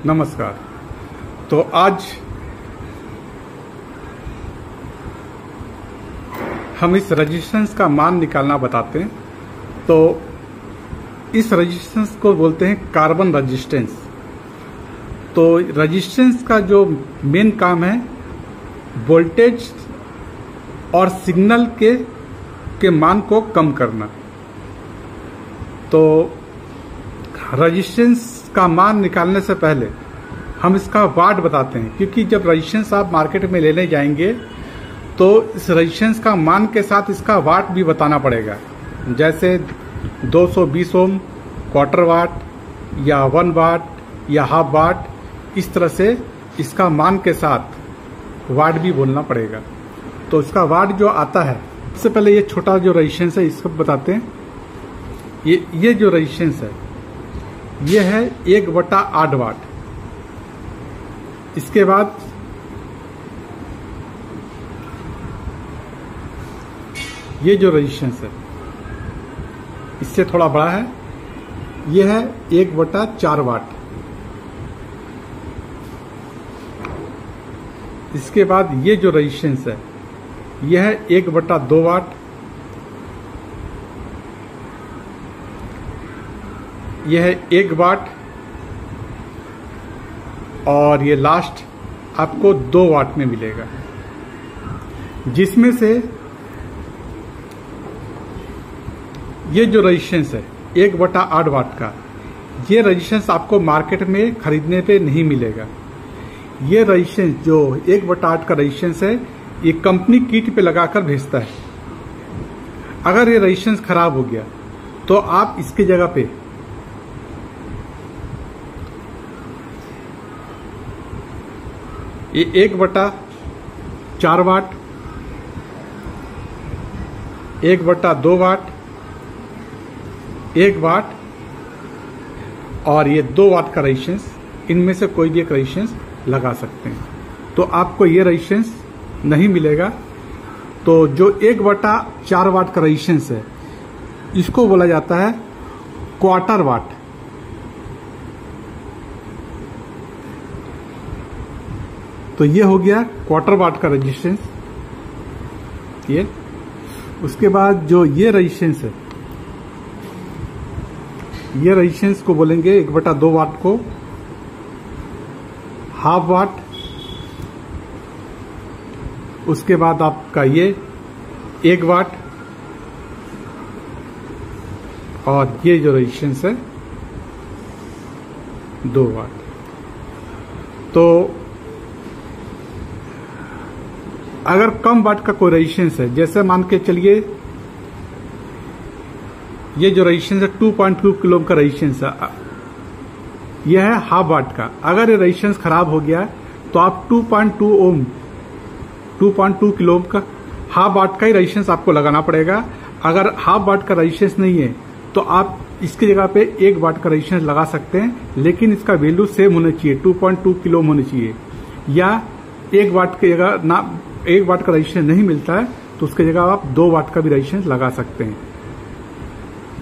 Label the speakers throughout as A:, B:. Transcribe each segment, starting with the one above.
A: नमस्कार। तो आज हम इस रेजिस्टेंस का मान निकालना बताते हैं। तो इस रेजिस्टेंस को बोलते हैं कार्बन रेजिस्टेंस। तो रेजिस्टेंस का जो मेन काम है वोल्टेज और सिग्नल के मान को कम करना। तो रेजिस्टेंस का मान निकालने से पहले हम इसका वाट बताते हैं, क्योंकि जब रेजिस्टेंस आप मार्केट में लेने जाएंगे तो इस रेजिस्टेंस का मान के साथ इसका वाट भी बताना पड़ेगा। जैसे 220 ओम, क्वार्टर वाट या 1 वाट या हाफ वाट, इस तरह से इसका मान के साथ वाट भी बोलना पड़ेगा। तो इसका वाट जो आता है, सबसे पहले ये छोटा जो रेजिस्टेंस है इसको बताते हैं। ये जो रेजिस्टेंस है ये है 1/8 वाट। इसके बाद ये जो रेजिस्टेंस है इससे थोड़ा बड़ा है, ये है 1/4 वाट। इसके बाद ये जो रेजिस्टेंस है यह है 1/2 वाट। यह है 1 वाट और ये लास्ट आपको 2 वाट में मिलेगा, जिसमें से ये जो रेजिस्टेंस है 1/8 वाट का, ये रेजिस्टेंस आपको मार्केट में खरीदने पे नहीं मिलेगा। ये रेजिस्टेंस जो 1/8 का रेजिस्टेंस है ये कंपनी किट पे लगाकर भेजता है। अगर ये रेजिस्टेंस खराब हो गया तो आप इसकी जगह पे ये 1/4 वाट, 1/2 वाट, 1 वाट और ये 2 वाट का रेजिस्टेंस, इनमें से कोई भी एक रेजिस्टेंस लगा सकते हैं। तो आपको ये रेजिस्टेंस नहीं मिलेगा। तो जो 1/4 वाट का रेजिस्टेंस है इसको बोला जाता है क्वार्टर वाट। तो ये हो गया क्वार्टर वाट का रेजिस्टेंस। ये उसके बाद जो ये रेजिस्टेंस है, ये रेजिस्टेंस को बोलेंगे 1/2 वाट को हाफ वाट। उसके बाद आपका ये 1 वाट और ये जो रेजिस्टेंस है 2 वाट। तो अगर कम वाट का कोई रेजिस्टेंस है, जैसे मान के चलिए ये जो रेजिस्टेंस है 2.2 किलो ओम का रेजिस्टेंस है, यह है हाफ वाट का। अगर ये रेजिस्टेंस खराब हो गया तो आप 2.2 ओम 2.2 किलो ओम का हाफ वाट का ही रेजिस्टेंस आपको लगाना पड़ेगा। अगर हाफ वाट का रेजिस्टेंस नहीं है तो आप इसकी जगह पे 1 वाट का रेजिस्टेंस लगा सकते हैं, लेकिन इसका वैल्यू सेम होना चाहिए, 2.2 किलो ओम होनी चाहिए। या 1 वाट की जगह ना 1 वाट का रेजिस्टेंस नहीं मिलता है तो उसकी जगह आप 2 वाट का भी रेजिस्टेंस लगा सकते हैं।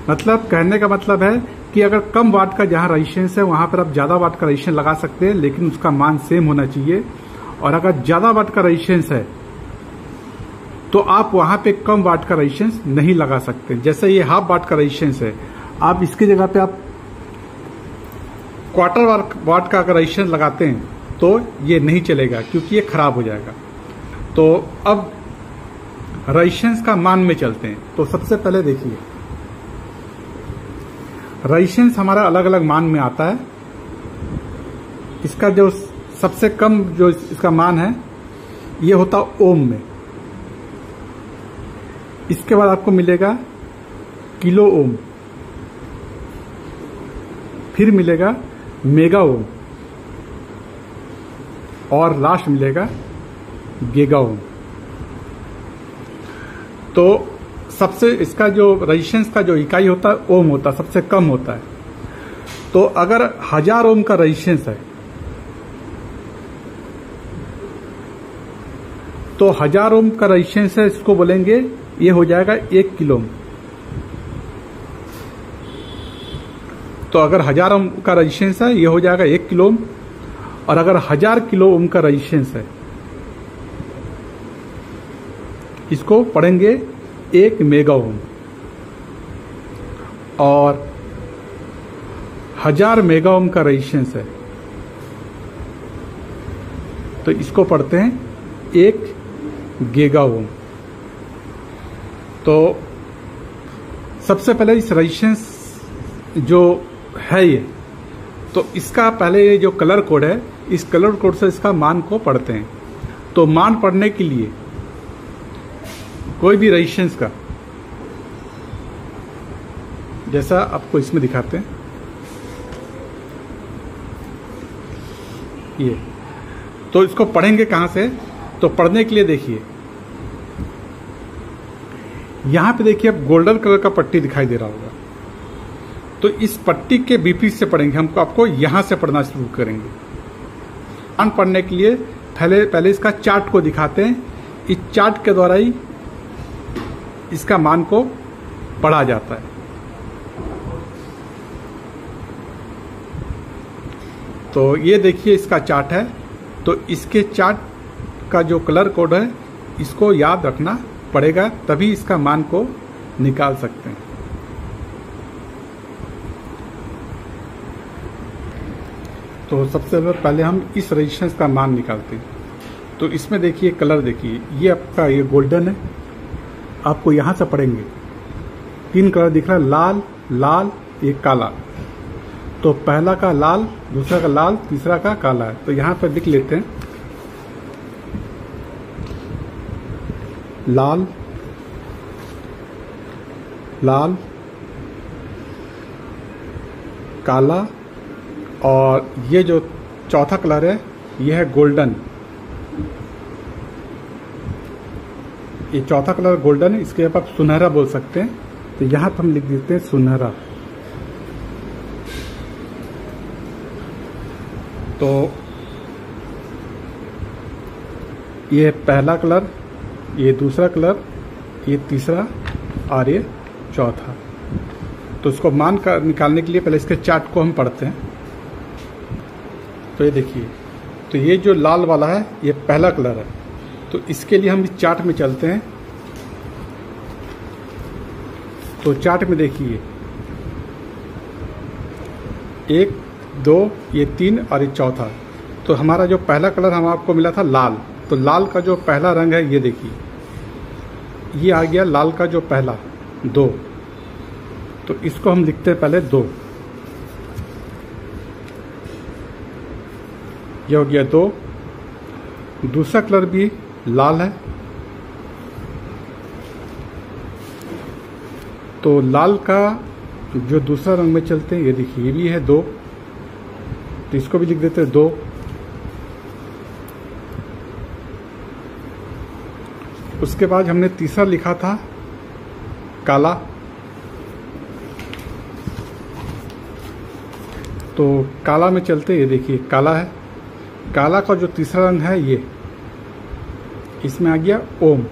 A: मतलब कहने का मतलब है कि अगर कम वाट का जहां रेजिस्टेंस है वहां पर आप ज्यादा वाट का रेजिस्टेंस लगा सकते हैं, लेकिन उसका मान सेम होना चाहिए। और अगर ज्यादा वाट का रेजिस्टेंस है तो आप वहां पे कम वाट का रेजिस्टेंस नहीं लगा सकते। जैसे ये हाफ वाट का रेजिस्टेंस है, आप इसकी जगह पे आप क्वार्टर वाट का अगर रेजिस्टेंस लगाते हैं तो ये नहीं चलेगा, क्योंकि ये खराब हो जाएगा। तो अब रेजिस्टेंस का मान में चलते हैं। तो सबसे पहले देखिए रेजिस्टेंस हमारा अलग अलग मान में आता है। इसका जो सबसे कम जो इसका मान है ये होता ओम में। इसके बाद आपको मिलेगा किलो ओम, फिर मिलेगा मेगा ओम और लास्ट मिलेगा गीगा ओम। तो सबसे इसका जो रेजिस्टेंस का जो इकाई होता है ओम होता है, सबसे कम होता है। तो अगर 1000 ओम का रेजिस्टेंस है तो 1000 ओम का रेजिस्टेंस है, इसको बोलेंगे ये हो जाएगा 1 किलो ओम। तो अगर 1000 ओम का रेजिस्टेंस है ये हो जाएगा 1 किलो ओम। और अगर 1000 किलो ओम का रेजिस्टेंस है, इसको पढ़ेंगे 1 मेगा ओम। और 1000 मेगा ओम का रेजिस्टेंस है तो इसको पढ़ते हैं 1 गीगा ओम। तो सबसे पहले इस रेजिस्टेंस जो है ये, तो इसका पहले ये जो कलर कोड है, इस कलर कोड से इसका मान को पढ़ते हैं। तो मान पढ़ने के लिए कोई भी रेजिस्टेंस का, जैसा आपको इसमें दिखाते हैं, ये तो इसको पढ़ेंगे कहां से? तो पढ़ने के लिए देखिए, यहां पे देखिए अब गोल्डन कलर का पट्टी दिखाई दे रहा होगा, तो इस पट्टी के विपरीत से पढ़ेंगे। हमको आपको यहां से पढ़ना शुरू करेंगे। मान पढ़ने के लिए पहले इसका चार्ट को दिखाते हैं। इस चार्ट के द्वारा ही इसका मान को पढ़ा जाता है। तो ये देखिए इसका चार्ट है। तो इसके चार्ट का जो कलर कोड है, इसको याद रखना पड़ेगा, तभी इसका मान को निकाल सकते हैं। तो सबसे पहले हम इस रेजिस्टेंस का मान निकालते हैं। तो इसमें देखिए कलर देखिए, ये आपका ये गोल्डन है। आपको यहां से पढ़ेंगे 3 कलर दिख रहा है, लाल, लाल, एक काला। तो पहला का लाल, दूसरा का लाल, तीसरा का काला है। तो यहां पर लिख लेते हैं लाल, लाल, काला, और ये जो चौथा कलर है ये है गोल्डन। ये चौथा कलर गोल्डन है, इसके आप सुनहरा बोल सकते हैं। तो यहां पर हम लिख देते हैं सुनहरा। तो ये पहला कलर, ये दूसरा कलर, ये तीसरा और ये चौथा। तो इसको मान का निकालने के लिए पहले इसके चार्ट को हम पढ़ते हैं। तो ये देखिए, तो ये जो लाल वाला है ये पहला कलर है। तो इसके लिए हम इस चार्ट में चलते हैं। तो चार्ट में देखिए 1, 2, ये 3 और ये चौथा। तो हमारा जो पहला कलर हम आपको मिला था लाल, तो लाल का जो पहला रंग है ये देखिए, ये आ गया लाल का जो पहला 2। तो इसको हम लिखते हैं पहले 2। ये हो गया 2। दूसरा कलर भी लाल है, तो लाल का जो दूसरा रंग में चलते हैं, ये देखिए ये भी है 2। तो इसको भी लिख देते हैं 2। उसके बाद हमने तीसरा लिखा था काला। तो काला में चलते, ये देखिए काला है। काला का जो तीसरा रंग है ये, इसमें आ गया ओम।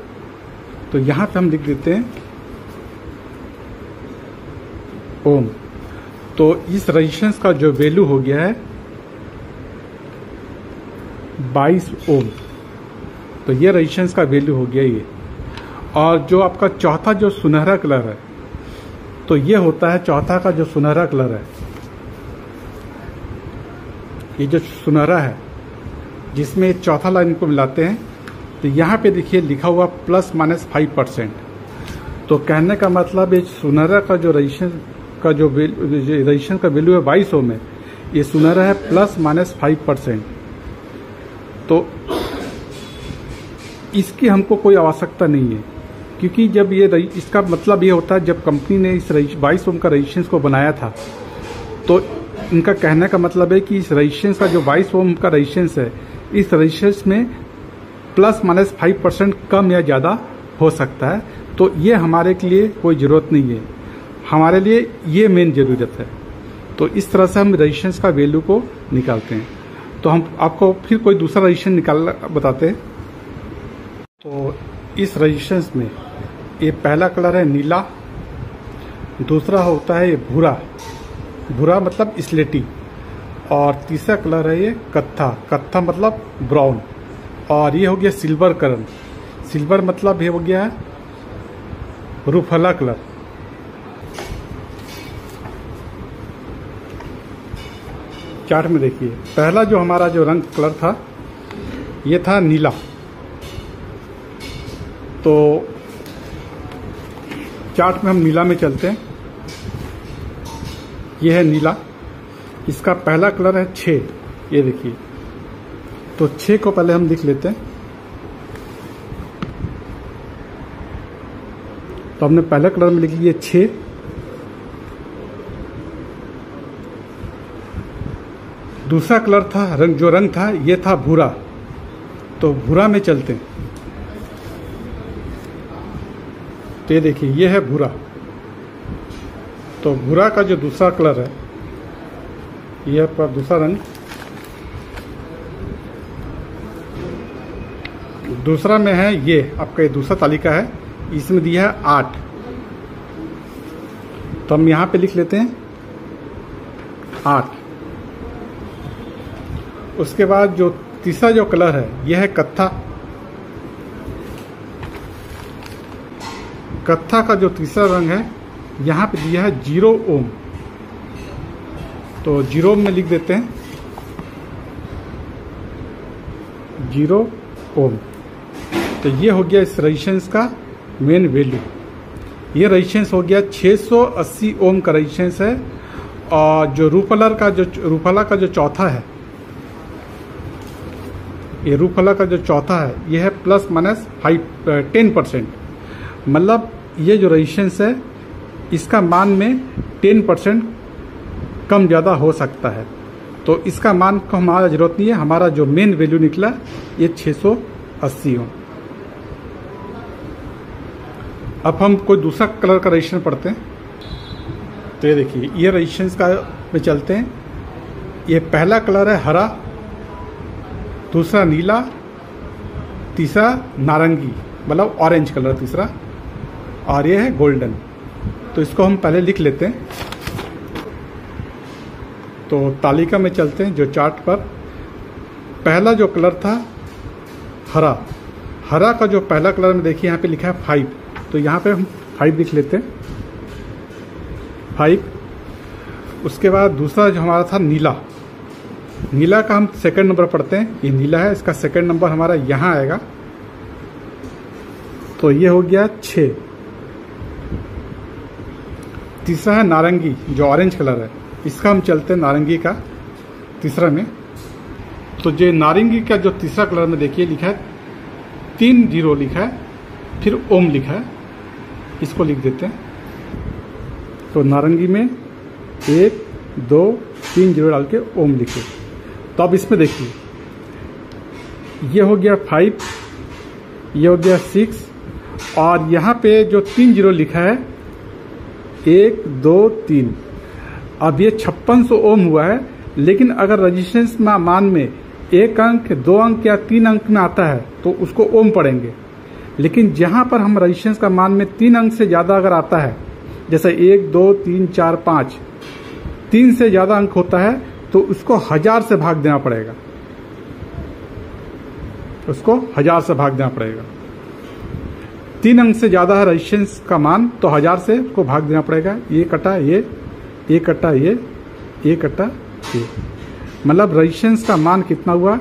A: तो यहां पे हम लिख देते हैं ओम। तो इस रेजिस्टेंस का जो वैल्यू हो गया है 22 ओम। तो ये रेजिस्टेंस का वैल्यू हो गया ये। और जो आपका चौथा जो सुनहरा कलर है, तो ये होता है चौथा का जो सुनहरा कलर है, ये जो सुनहरा है जिसमें चौथा लाइन को मिलाते हैं। तो यहाँ पे देखिए लिखा हुआ ±5%। तो कहने का मतलब है सुनहरा का जो रेजिस्टेंस का जो रेजिस्टेंस का वैल्यू है 22 ओम है, ये सुनहरा है ±5%। तो इसकी हमको कोई आवश्यकता नहीं है, क्योंकि जब ये इसका मतलब ये होता है जब कंपनी ने इस 22 ओम का रेजिस्टेंस को बनाया था, तो इनका कहने का मतलब है कि इस रेजिस्टेंस का जो 22 ओम का रेजिस्टेंस है, इस रेजिस्टेंस में ±5% कम या ज़्यादा हो सकता है। तो ये हमारे के लिए कोई ज़रूरत नहीं है, हमारे लिए ये मेन ज़रूरत है। तो इस तरह से हम रेजिस्टेंस का वैल्यू को निकालते हैं। तो हम आपको फिर कोई दूसरा रेजिस्टेंस निकाल बताते हैं। तो इस रेजिस्टेंस में ये पहला कलर है नीला, दूसरा होता है ये भूरा, भूरा मतलब स्लेटी, और तीसरा कलर है ये कत्था। कत्था मतलब ब्राउन। और ये हो गया सिल्वर कलर। सिल्वर मतलब ये हो गया रूफला कलर। चार्ट में देखिए, पहला जो हमारा जो रंग कलर था ये था नीला। तो चार्ट में हम नीला में चलते हैं। ये है नीला, इसका पहला कलर है 6। ये देखिए, तो 6 को पहले हम लिख लेते हैं। तो हमने पहले कलर में लिख लिया 6। दूसरा कलर था जो रंग था ये था भूरा। तो भूरा में चलते हैं। तो ये देखिए, ये है भूरा। तो भूरा का जो दूसरा कलर है, यह आपका दूसरा रंग। दूसरा में है ये आपका, ये दूसरा तालिका है, इसमें दिया है 8। तो हम यहां पे लिख लेते हैं 8। उसके बाद जो तीसरा जो कलर है यह है कत्था। कत्था का जो तीसरा रंग है यहां पे दिया है 0 ओम। तो 0 में लिख देते हैं 0 ओम। तो ये हो गया इस रेजिस्टेंस का मेन वैल्यू। ये रेजिस्टेंस हो गया 680 ओम का रेजिस्टेंस है। और जो रूफला का जो चौथा है, ये रूफला का जो चौथा है ये है प्लस माइनस 10%। मतलब ये जो रेजिस्टेंस है इसका मान में 10% कम ज़्यादा हो सकता है। तो इसका मान को हमारा ज़रूरत नहीं है। हमारा जो मेन वैल्यू निकला ये 680 ओम। अब हम कोई दूसरा कलर का रेजिस्टेंस पढ़ते हैं। तो ये देखिए, ये रेजिस्टेंस का पे चलते हैं। ये पहला कलर है हरा, दूसरा नीला, तीसरा नारंगी मतलब ऑरेंज कलर तीसरा, और ये है गोल्डन। तो इसको हम पहले लिख लेते हैं। तो तालिका में चलते हैं। जो चार्ट पर पहला जो कलर था हरा, हरा का जो पहला कलर में देखिए यहाँ पे लिखा है 5। तो यहाँ पे हम 5 लिख लेते हैं, 5। उसके बाद दूसरा जो हमारा था नीला, नीला का हम सेकंड नंबर पढ़ते हैं। ये नीला है, इसका सेकंड नंबर हमारा यहाँ आएगा। तो ये हो गया 6। तीसरा है नारंगी जो ऑरेंज कलर है, इसका हम चलते हैं नारंगी का तीसरा में। तो जो नारंगी का जो तीसरा कलर में देखिए लिखा है 3 0 लिखा है, फिर ओम लिखा है, इसको लिख देते हैं। तो नारंगी में 1 2 3 0 डाल के ओम लिखे। तो अब इसमें देखिए, ये हो गया 5, ये हो गया 6, और यहाँ पे जो 3 0 लिखा है 1 2 3। अब ये 5600 ओम हुआ है। लेकिन अगर रेजिस्टेंस मान में 1 अंक 2 अंक या 3 अंक में आता है तो उसको ओम पढ़ेंगे। लेकिन जहां पर हम रेजिस्टेंस का मान में 3 अंक से ज्यादा अगर आता है, जैसे 1 2 3 4 5, 3 से ज्यादा अंक होता है तो उसको 1000 से भाग देना पड़ेगा। उसको 1000 से भाग देना पड़ेगा। 3 अंक से ज्यादा है रेजिस्टेंस का मान तो 1000 से उसको भाग देना पड़ेगा। ये कटा ये कटा ये कटा ये, मतलब रेजिस्टेंस का मान कितना हुआ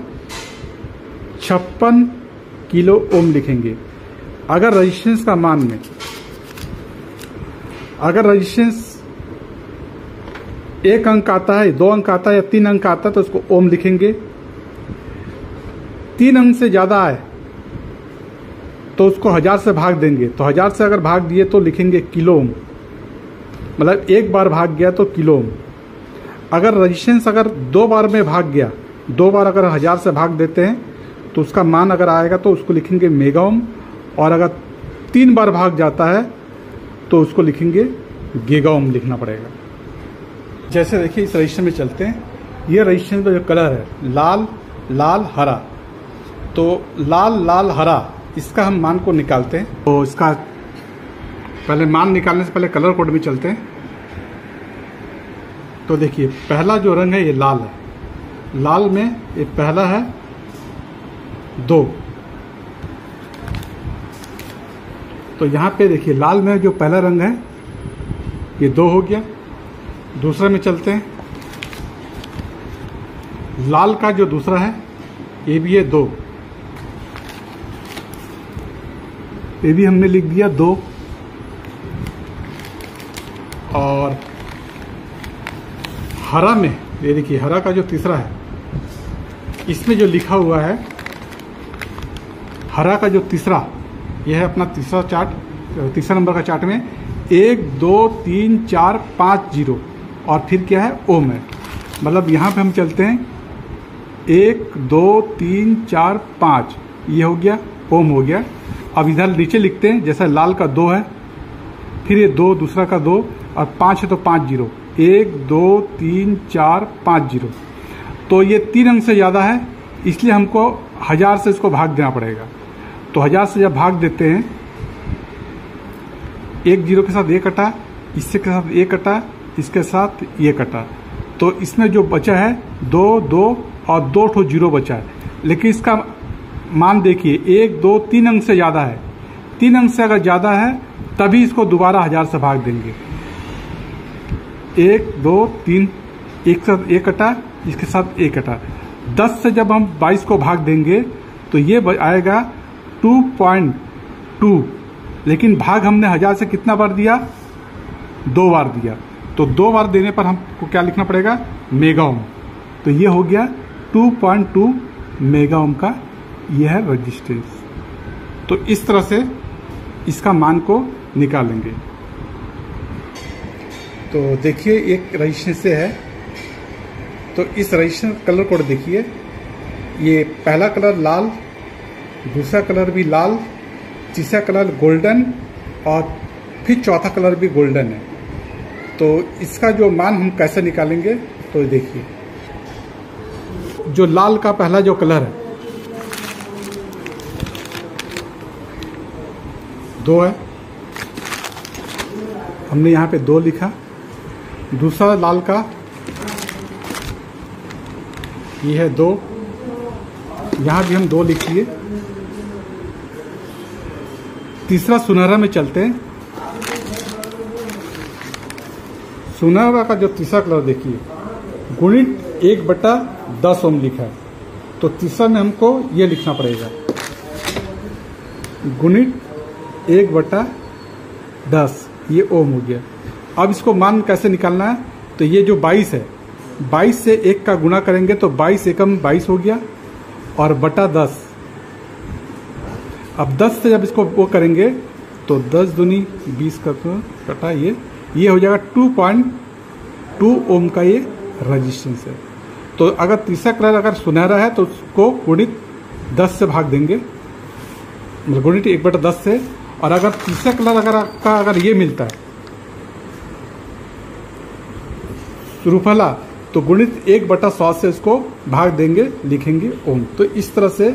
A: 56 किलो ओम लिखेंगे। अगर रेजिस्टेंस का मान में, अगर रेजिस्टेंस 1 अंक आता है, 2 अंक आता है या 3 अंक आता है तो उसको ओम लिखेंगे। 3 अंक से ज्यादा है तो उसको 1000 से भाग देंगे। तो 1000 से अगर भाग दिए तो लिखेंगे किलो ओम, मतलब 1 बार भाग गया तो किलो ओम। अगर रेजिस्टेंस अगर 2 बार में भाग गया, 2 बार अगर 1000 से भाग देते हैं तो उसका मान अगर आएगा तो उसको लिखेंगे मेगा ओम। और अगर 3 बार भाग जाता है तो उसको लिखेंगे गीगा ओम लिखना पड़ेगा। जैसे देखिए इस रजिस्टर में चलते हैं। ये रजिस्टर का जो कलर है लाल लाल हरा, तो लाल लाल हरा इसका हम मान को निकालते हैं। तो इसका पहले मान निकालने से पहले कलर कोड में चलते हैं। तो देखिए पहला जो रंग है ये लाल है, लाल में ये पहला है 2। तो यहाँ पे देखिए लाल में जो पहला रंग है ये 2 हो गया। दूसरे में चलते हैं, लाल का जो दूसरा है ये भी है 2, ये भी हमने लिख दिया 2। और हरा में ये देखिए हरा का जो तीसरा है इसमें जो लिखा हुआ है हरा का जो तीसरा, यह है अपना तीसरा चार्ट, तीसरा नंबर का चार्ट में 1 2 3 4 5 0 और फिर क्या है ओम है। मतलब यहाँ पे हम चलते हैं 1 2 3 4 5, ये हो गया ओम हो गया। अब इधर नीचे लिखते हैं, जैसा लाल का 2 है, फिर ये 2 दूसरा का 2 और 5 है तो 5 0, 1 2 3 4 5 0। तो ये 3 अंक से ज़्यादा है, इसलिए हमको 1000 से इसको भाग देना पड़ेगा। तो 1000 से जब भाग देते हैं, 1 0 के साथ ये कटा, इससे के साथ ये कटा, इसके साथ ये कटा, तो इसमें जो बचा है 2 2 और 2 ठो 0 बचा है। लेकिन इसका मान देखिए 1 2 3 अंक से ज़्यादा है। 3 अंक से अगर ज़्यादा है तभी इसको दोबारा 1000 से भाग देंगे। 1 2 3, एक साथ एक कटा, इसके साथ एक कटा। 10 से जब हम 22 को भाग देंगे तो ये आएगा 2.2, लेकिन भाग हमने 1000 से कितना बार दिया? 2 बार दिया। तो 2 बार देने पर हमको क्या लिखना पड़ेगा? Mega ohm. तो ये हो गया 2.2 मेगा ओम का यह है रेजिस्टेंस। तो इस तरह से इसका मान को निकालेंगे। तो देखिए एक रेजिस्टेंस से है, तो इस रेजिस्टेंस कलर कोड देखिए, ये पहला कलर लाल, दूसरा कलर भी लाल, तीसरा कलर गोल्डन और फिर चौथा कलर भी गोल्डन है। तो इसका जो मान हम कैसे निकालेंगे? तो देखिए जो लाल का पहला जो कलर है 2 है, हमने यहाँ पे 2 लिखा। दूसरा लाल का ये है 2, यहाँ भी हम 2 लिखिए। तीसरा सुनहरा में चलते हैं। सुनहरा का जो तीसरा कलर देखिए, गुणित 1/10 ओम लिखा है। तो तीसरा में हमको ये लिखना पड़ेगा, गुणित 1/10, ये ओम हो गया। अब इसको मान कैसे निकालना है? तो ये जो 22 है, 22 से 1 का गुणा करेंगे तो 22 एकम 22 हो गया और बटा 10। अब 10 से जब इसको वो करेंगे तो 10 दूनी 20 का तो कटा, ये हो जाएगा 2.2 ओम का ये रेजिस्टेंस है। तो अगर तीसरा कलर अगर सुनहरा है तो उसको गुणित 10 से भाग देंगे, मतलब गुणित 1/10 से। और अगर तीसरा कलर अगर आपका अगर ये मिलता है रूफला, तो गुणित 1/100 से इसको भाग देंगे, लिखेंगे ओम। तो इस तरह से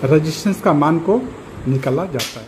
A: रेजिस्टेंस का मान को निकाला जाता है।